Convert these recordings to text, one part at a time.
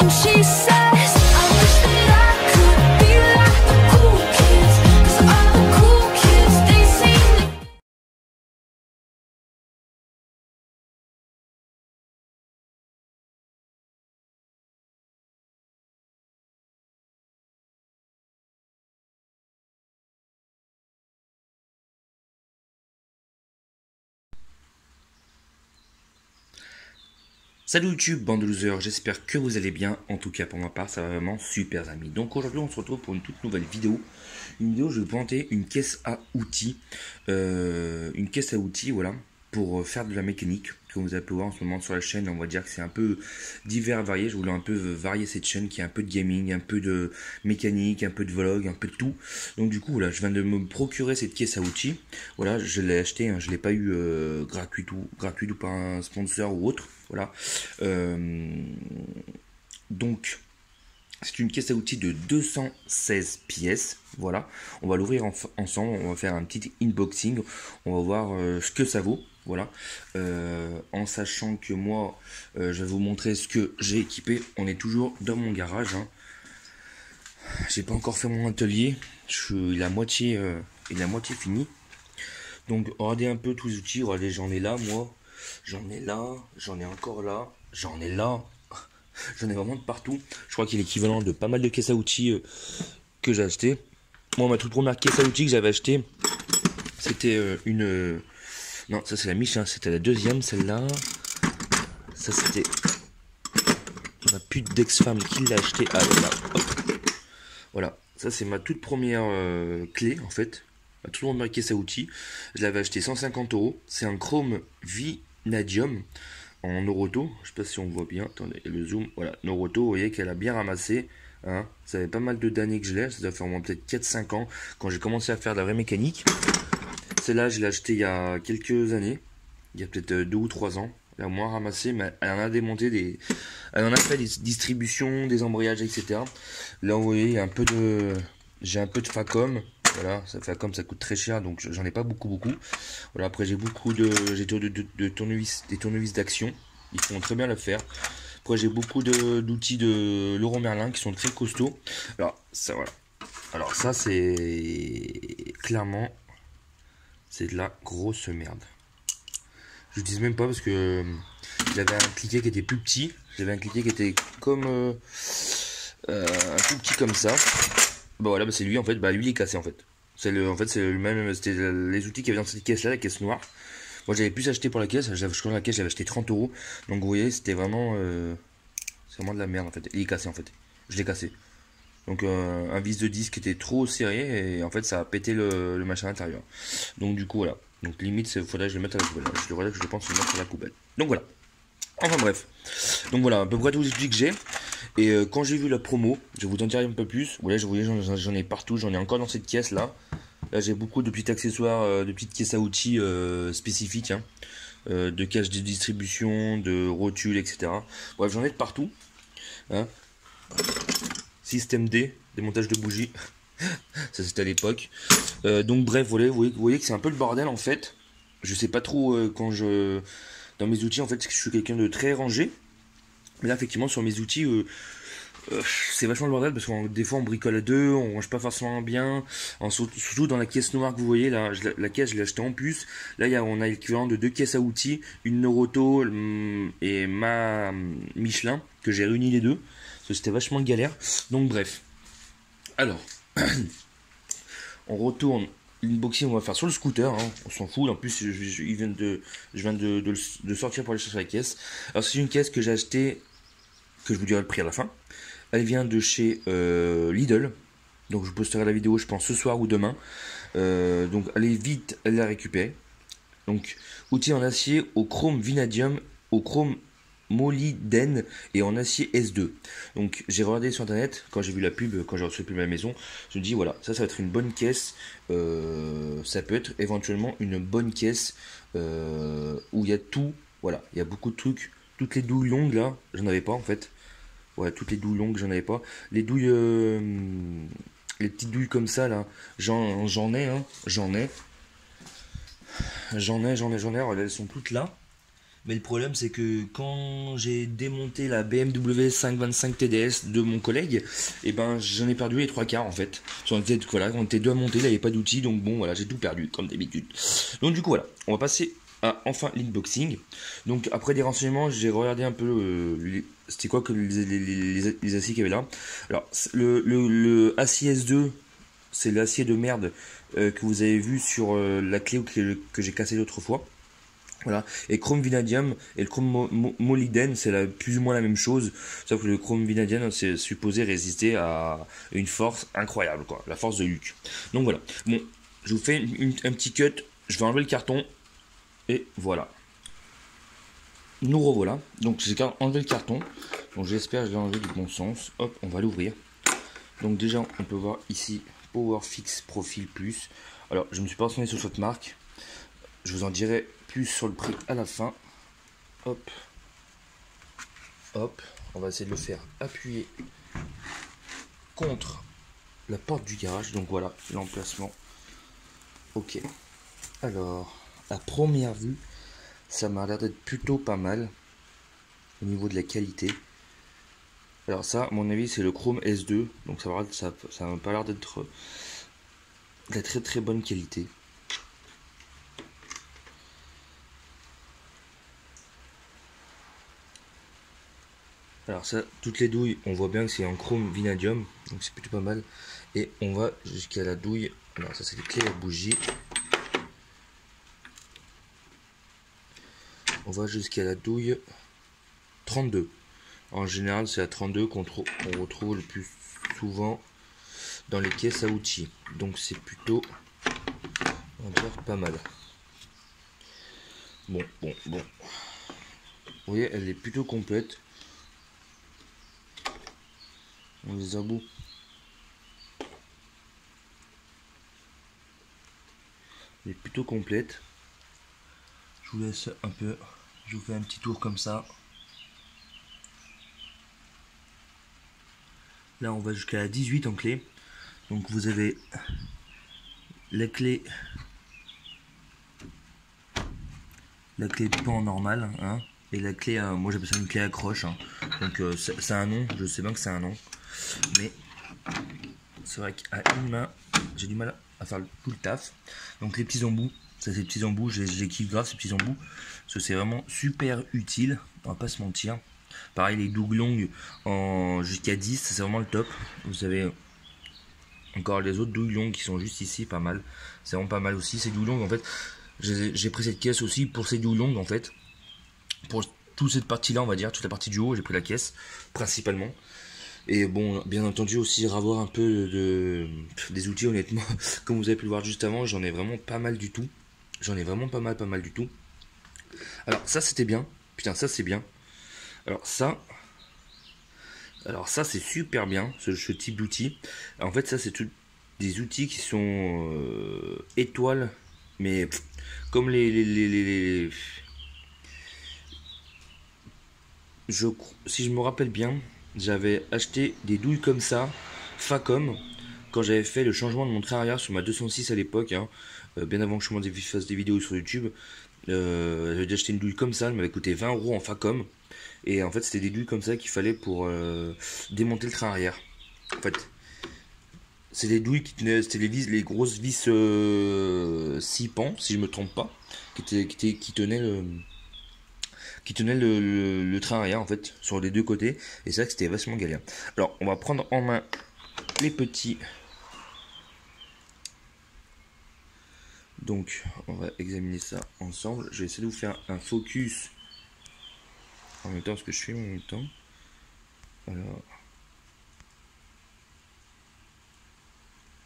And she says, I wish that I could be like the cool kids, 'cause all the cool kids, they seem to. Salut YouTube, bande de losers, j'espère que vous allez bien. En tout cas pour ma part ça va vraiment super amis. Donc aujourd'hui on se retrouve pour une toute nouvelle vidéo. Une vidéo où je vais vous présenter une caisse à outils. Voilà, pour faire de la mécanique. Comme vous avez pu voir en ce moment sur la chaîne, on va dire que c'est un peu divers et varié. Je voulais un peu varier cette chaîne qui est un peu de gaming, un peu de mécanique, un peu de vlog, un peu de tout. Donc du coup voilà, je viens de me procurer cette caisse à outils. Voilà, je l'ai acheté, hein, je l'ai pas eu gratuite ou par un sponsor ou autre. Voilà. Donc c'est une caisse à outils de 216 pièces. Voilà, on va l'ouvrir ensemble, on va faire un petit unboxing, on va voir ce que ça vaut. Voilà, en sachant que moi je vais vous montrer ce que j'ai équipé. On est toujours dans mon garage, hein. J'ai pas encore fait mon atelier, il est à moitié fini. Donc regardez un peu tous les outils. Regardez, j'en ai là, moi j'en ai là, j'en ai encore là, j'en ai là. J'en ai vraiment de partout. Je crois qu'il est l'équivalent de pas mal de caisses à outils que j'ai acheté. Moi, ma toute première caisse à outils que j'avais acheté, c'était une... non, ça c'est la Michelin, c'était la deuxième, celle-là. Ça c'était ma pute d'ex-femme qui l'a acheté. Ah, là, hop. Voilà, ça c'est ma toute première clé en fait. Ma toute première caisse à outils. Je l'avais acheté 150 €. C'est un chrome Vinadium en Noroto, je sais pas si on voit bien, attendez, le zoom, voilà, Noroto, vous voyez qu'elle a bien ramassé, hein, ça fait pas mal d'années que je l'ai, ça doit faire au moins peut-être 4-5 ans, quand j'ai commencé à faire de la vraie mécanique. Celle-là, je l'ai achetée il y a quelques années, il y a peut-être 2 ou 3 ans, elle a moins ramassé, mais elle en a démonté elle en a fait des distributions, des embrayages, etc. Là, vous voyez, j'ai un peu de Facom. Voilà, ça fait comme ça coûte très cher, donc j'en ai pas beaucoup. Voilà, après j'ai des tournevis d'action, ils font très bien l'affaire. Après j'ai beaucoup d'outils de Leroy Merlin qui sont très costauds. Alors ça voilà. Alors ça c'est clairement c'est de la grosse merde. Je dis même pas parce que j'avais un cliquet qui était plus petit, j'avais un cliquet qui était comme un tout petit comme ça. Bah voilà, bah c'est lui en fait, bah lui il est cassé en fait. C'est le même, c'était les outils qui avaient dans cette caisse là, la caisse noire. Moi j'avais plus acheté pour la caisse, je crois que la caisse j'avais acheté 30 €. Donc vous voyez, c'était vraiment c'est vraiment de la merde en fait. Il est cassé en fait. Je l'ai cassé. Donc un vis de disque était trop serré et en fait ça a pété le machin intérieur. Donc du coup voilà. Donc limite il faudrait que je le mette à la poubelle. Je pense le mettre à la poubelle. Donc voilà. Enfin bref. Donc voilà, à peu près tous les outils que j'ai. Et quand j'ai vu la promo, je vais vous en dire un peu plus. Voilà, vous voyez, j'en ai partout, j'en ai encore dans cette caisse là. Là j'ai beaucoup de petits accessoires, de petites caisses à outils spécifiques, hein, de caches de distribution, de rotules, etc. Bref, j'en ai de partout, hein. Système D, démontage de bougies, ça c'était à l'époque. Donc bref, vous voyez que c'est un peu le bordel en fait. Je sais pas trop dans mes outils en fait, je suis quelqu'un de très rangé. Mais là effectivement sur mes outils c'est vachement le bordel parce que des fois on bricole à deux, on range pas forcément bien, surtout dans la caisse noire que vous voyez là, la caisse je l'ai achetée en puce. Là on a l'équivalent de deux caisses à outils, une Noroto et ma Michelin, que j'ai réuni les deux, parce que c'était vachement galère. Donc bref, alors on retourne. L'unboxing on va faire sur le scooter, hein, on s'en fout, en plus je viens de sortir pour aller chercher la caisse. Alors c'est une caisse que j'ai achetée, que je vous dirai le prix à la fin. Elle vient de chez Lidl, donc je posterai la vidéo je pense ce soir ou demain. Donc allez vite la récupérer. Donc outil en acier au chrome Vinadium, au chrome molybdène et en acier S2. Donc j'ai regardé sur internet, quand j'ai vu la pub, quand j'ai reçu la pub à la maison, je me dis voilà, ça va être une bonne caisse, ça peut être éventuellement une bonne caisse où il y a tout, voilà, il y a beaucoup de trucs, toutes les douilles longues là, j'en avais pas en fait, voilà, toutes les douilles longues j'en avais pas, les douilles, les petites douilles comme ça là, j'en ai, elles sont toutes là. Mais le problème, c'est que quand j'ai démonté la BMW 525 TDS de mon collègue, et ben j'en ai perdu les trois quarts en fait. Voilà, on était deux à monter, il n'avait pas d'outils, donc bon voilà, j'ai tout perdu comme d'habitude. Donc du coup voilà, on va passer à enfin l'inboxing. Donc après des renseignements, j'ai regardé un peu c'était quoi que les aciers qu'il y avait là. Alors le acier S2, c'est l'acier de merde que vous avez vu sur la clé que j'ai cassé l'autre fois. Voilà. Et chrome vanadium et le chrome molybdène, c'est plus ou moins la même chose, sauf que le chrome vanadium c'est supposé résister à une force incroyable, quoi, la force de Luke. Donc voilà. Bon, je vous fais un petit cut, je vais enlever le carton et voilà. Nous revoilà. Donc j'ai enlevé le carton. Donc j'espère que je l'ai enlevé du bon sens. Hop, on va l'ouvrir. Donc déjà, on peut voir ici PowerFix Profil Plus. Alors, je ne me suis pas renseigné sur cette marque. Je vous en dirai plus sur le prix à la fin. Hop. Hop. On va essayer de le faire appuyer contre la porte du garage. Donc voilà l'emplacement. Ok. Alors, à première vue, ça m'a l'air d'être plutôt pas mal au niveau de la qualité. Alors ça, à mon avis, c'est le Chrome S2. Donc ça m'a pas l'air d'être de la très très bonne qualité. Alors ça, toutes les douilles, on voit bien que c'est en chrome vanadium, donc c'est plutôt pas mal. Et on va jusqu'à la douille, alors ça c'est les clés à bougie. On va jusqu'à la douille 32. En général, c'est la 32 qu'on retrouve le plus souvent dans les caisses à outils. Donc c'est plutôt, on va dire, pas mal. Bon. Vous voyez, elle est plutôt complète. On les embouts. Elle est plutôt complète. Je vous laisse un peu. Je vous fais un petit tour comme ça. Là, on va jusqu'à la 18 en clé. Donc vous avez la clé pan normal, hein, et la clé, moi j'appelle ça une clé accroche, hein. Donc c'est un nom, je sais bien que c'est un nom, mais c'est vrai qu'à une main, j'ai du mal à faire tout le taf. Donc les petits embouts, ça c'est les petits embouts, je les kiffe grave ces petits embouts, parce que c'est vraiment super utile, on va pas se mentir. Pareil, les doublons en jusqu'à 10, c'est vraiment le top. Vous avez encore les autres doublons qui sont juste ici, pas mal. C'est vraiment pas mal aussi, ces doublons en fait. J'ai pris cette caisse aussi pour ces doublons en fait. Pour toute cette partie là, on va dire, toute la partie du haut, j'ai pris la caisse principalement. Et bon, bien entendu aussi avoir un peu des outils, honnêtement. Comme vous avez pu le voir juste avant, j'en ai vraiment pas mal du tout. J'en ai vraiment pas mal du tout. Alors ça c'était bien. Putain, ça c'est bien. Alors ça c'est super bien, ce type d'outil. En fait ça c'est des outils qui sont étoiles, mais comme si je me rappelle bien, j'avais acheté des douilles comme ça, Facom, quand j'avais fait le changement de mon train arrière sur ma 206 à l'époque, hein, bien avant que je fasse des vidéos sur YouTube. J'avais acheté une douille comme ça, elle m'avait coûté 20 € en Facom. Et en fait, c'était des douilles comme ça qu'il fallait pour démonter le train arrière. En fait, c'est des douilles qui tenaient, c'était les grosses vis 6 pans, si je me trompe pas, qui tenaient le train arrière en fait sur les deux côtés. Et c'est vrai que c'était vachement galère. Alors, on va prendre en main les petits. Donc, on va examiner ça ensemble. Je vais essayer de vous faire un focus en même temps, ce que je fais en même temps. Alors,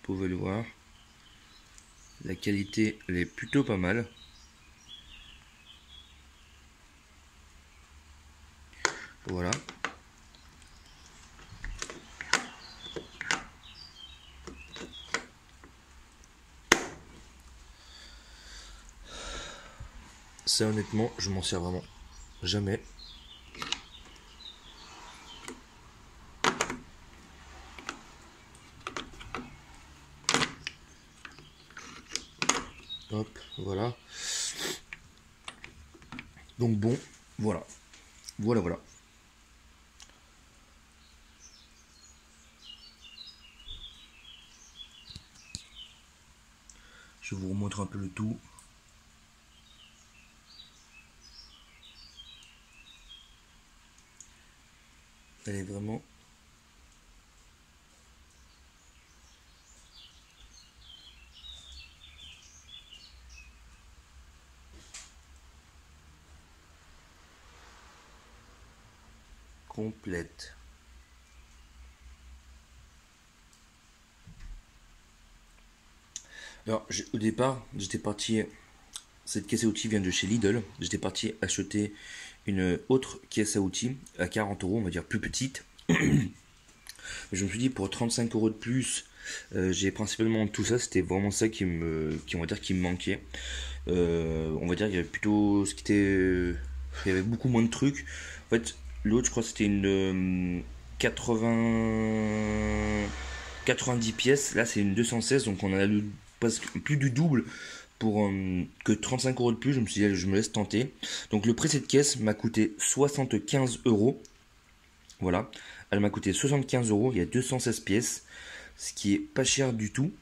vous pouvez le voir. La qualité, elle est plutôt pas mal. Voilà. Ça, honnêtement, je m'en sers vraiment jamais. Hop, voilà. Donc bon, Voilà. Voilà, voilà. Je vous remontre un peu le tout. Elle est vraiment complète. Alors, au départ, j'étais parti. Cette caisse à outils vient de chez Lidl. J'étais parti acheter une autre caisse à outils à 40 €, on va dire plus petite. Mais je me suis dit pour 35 € de plus, j'ai principalement tout ça. C'était vraiment ça on va dire, qui me manquait. On va dire qu'il y avait plutôt ce qui était. Il y avait beaucoup moins de trucs. En fait, l'autre, je crois que c'était une 90 pièces. Là, c'est une 216, donc on en a presque plus du double pour que 35 € de plus. Je me suis dit, je me laisse tenter. Donc le prix de cette caisse m'a coûté 75 €. Voilà, elle m'a coûté 75 €. Il y a 216 pièces, ce qui est pas cher du tout.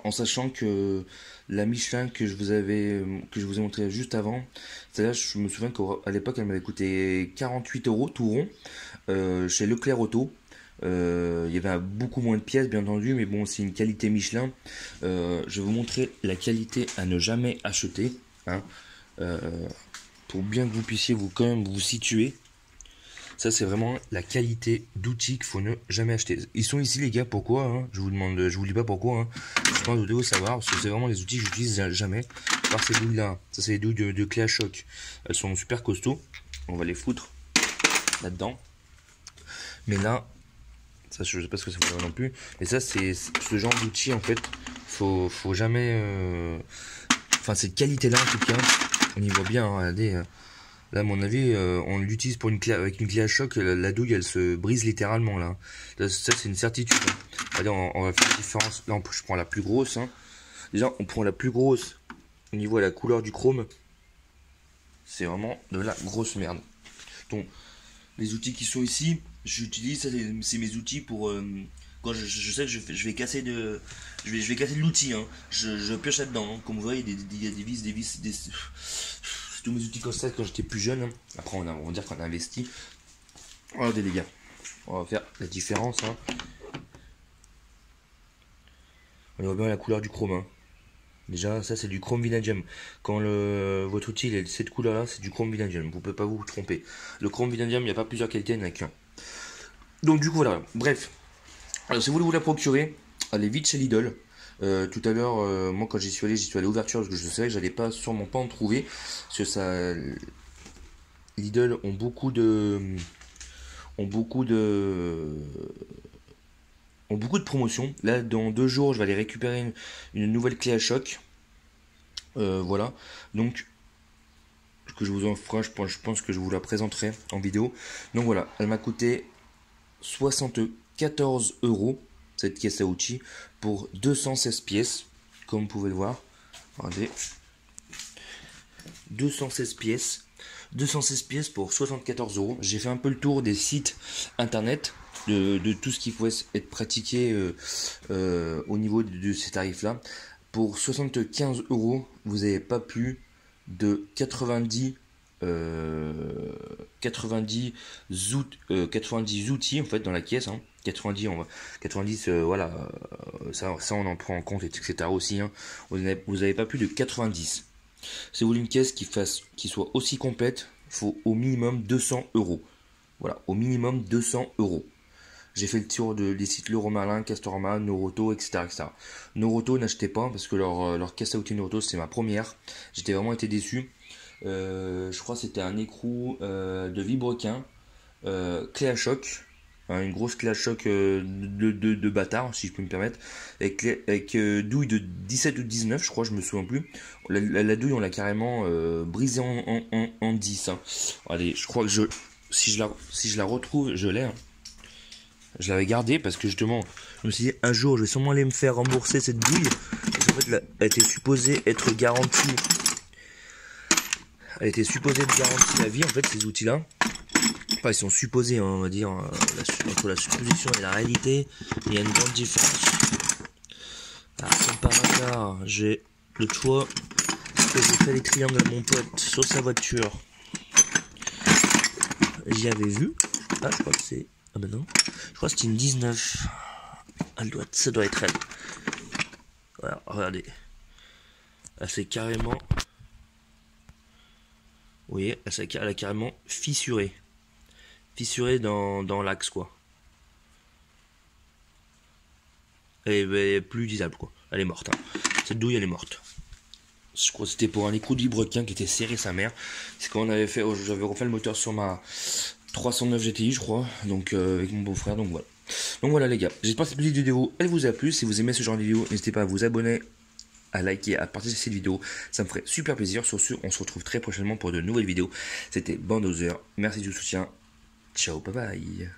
En sachant que la Michelin que je vous ai montré juste avant, celle-là, je me souviens qu'à l'époque elle m'avait coûté 48 € tout rond, chez Leclerc Auto. Il y avait beaucoup moins de pièces bien entendu, mais bon, c'est une qualité Michelin. Je vais vous montrer la qualité à ne jamais acheter, hein, pour bien que vous puissiez quand même vous situer. Ça, c'est vraiment la qualité d'outils qu'il faut ne jamais acheter. Ils sont ici, les gars, pourquoi, hein? Je vous dis pas pourquoi, hein. Je pense que vous devez savoir, parce que c'est vraiment les outils que j'utilise jamais. Par ces douilles-là, ça, c'est les douilles de clé à choc. Elles sont super costauds. On va les foutre là-dedans. Mais là, ça, je sais pas ce que ça veut dire non plus. Mais ça, c'est ce genre d'outils, en fait, faut jamais. Enfin, cette qualité-là, en tout cas, on y voit bien, hein, regardez. Là, à mon avis, on l'utilise pour avec une clé à choc, la douille, elle se brise littéralement, là. Ça, c'est une certitude. Hein. Allez, on va faire la différence. Là, je prends la plus grosse. Hein. Déjà, on prend la plus grosse au niveau de la couleur du chrome. C'est vraiment de la grosse merde. Donc, les outils qui sont ici, j'utilise, c'est mes outils pour... quand je sais que je vais casser de... Je vais casser de l'outil, hein. Je pioche là-dedans. Hein. Comme vous voyez, il y a des vis, c'est tous mes outils comme ça quand j'étais plus jeune. Hein. Après, on va dire qu'on a investi. Regardez les gars, on va faire la différence. Hein. On voit bien la couleur du chrome. Hein. Déjà, ça c'est du chrome vanadium. Quand votre outil est cette couleur-là, c'est du chrome vanadium. Vous ne pouvez pas vous tromper. Le chrome vanadium, il n'y a pas plusieurs qualités, il n'y en a qu'un. Donc du coup, voilà. Bref. Alors, si vous voulez vous la procurer, allez vite chez Lidl. Tout à l'heure, moi quand j'y suis allé à l'ouverture parce que je savais que j'allais sûrement pas en trouver. Parce que ça, Lidl ont beaucoup de promotions. Là, dans 2 jours, je vais aller récupérer une nouvelle clé à choc. Voilà. Donc, que je vous en ferai, je pense que je vous la présenterai en vidéo. Donc voilà, elle m'a coûté 74 € cette caisse à outils pour 216 pièces, comme vous pouvez le voir. Regardez. 216 pièces. 216 pièces pour 74 €. J'ai fait un peu le tour des sites internet de tout ce qui pouvait être pratiqué au niveau de ces tarifs-là. Pour 75 €, vous n'avez pas plus de 90 outils en fait dans la caisse. Hein. 90 voilà, ça on en prend en compte, etc. aussi. Hein. Vous n'avez pas plus de 90. Si vous voulez une caisse qui soit aussi complète, il faut au minimum 200 €. Voilà, au minimum 200 €. J'ai fait le tour des sites Leroy Merlin, Castorama, Noroto, etc. Noroto, n'achetez pas parce que leur caisse à outils Noroto, c'est ma première. J'étais vraiment été déçu. Je crois que c'était un écrou de Vibrequin, clé à choc. Une grosse clé à choc de bâtard, si je peux me permettre, avec douille de 17 ou 19, je crois, je me souviens plus. La douille, on l'a carrément brisée en 10. Hein. Allez, je crois que si je la retrouve, je l'ai. Hein. Je l'avais gardée parce que justement, je me suis dit, un jour, je vais sûrement aller me faire rembourser cette douille. Parce qu'en fait, elle était supposée être garantie Elle était supposée de garantir la vie, en fait, ces outils-là. Enfin, ils sont supposés, hein, on va dire, entre la supposition et la réalité, il y a une grande différence. Alors, comme par hasard, j'ai le toit que j'ai fait les triangles à mon pote sur sa voiture. J'y avais vu. Ah, je crois que c'est... Ah ben non. Je crois que c'était une 19. Ça doit être elle. Voilà, regardez. Elle s'est carrément... Vous voyez, elle a carrément fissuré. Fissuré dans l'axe, quoi. Elle est plus utilisable, quoi. Elle est morte. Hein. Cette douille, elle est morte. Je crois que c'était pour un écrou de librequin qui était serré sa mère. C'est quand on avait fait... J'avais refait le moteur sur ma 309 GTI, je crois. Donc, avec mon beau-frère, donc voilà. Donc voilà, les gars. J'espère que cette petite vidéo, elle vous a plu. Si vous aimez ce genre de vidéo, n'hésitez pas à vous abonner, à liker, à partager cette vidéo, ça me ferait super plaisir. Sur ce, on se retrouve très prochainement pour de nouvelles vidéos. C'était Bandozer, merci du soutien, ciao, bye bye.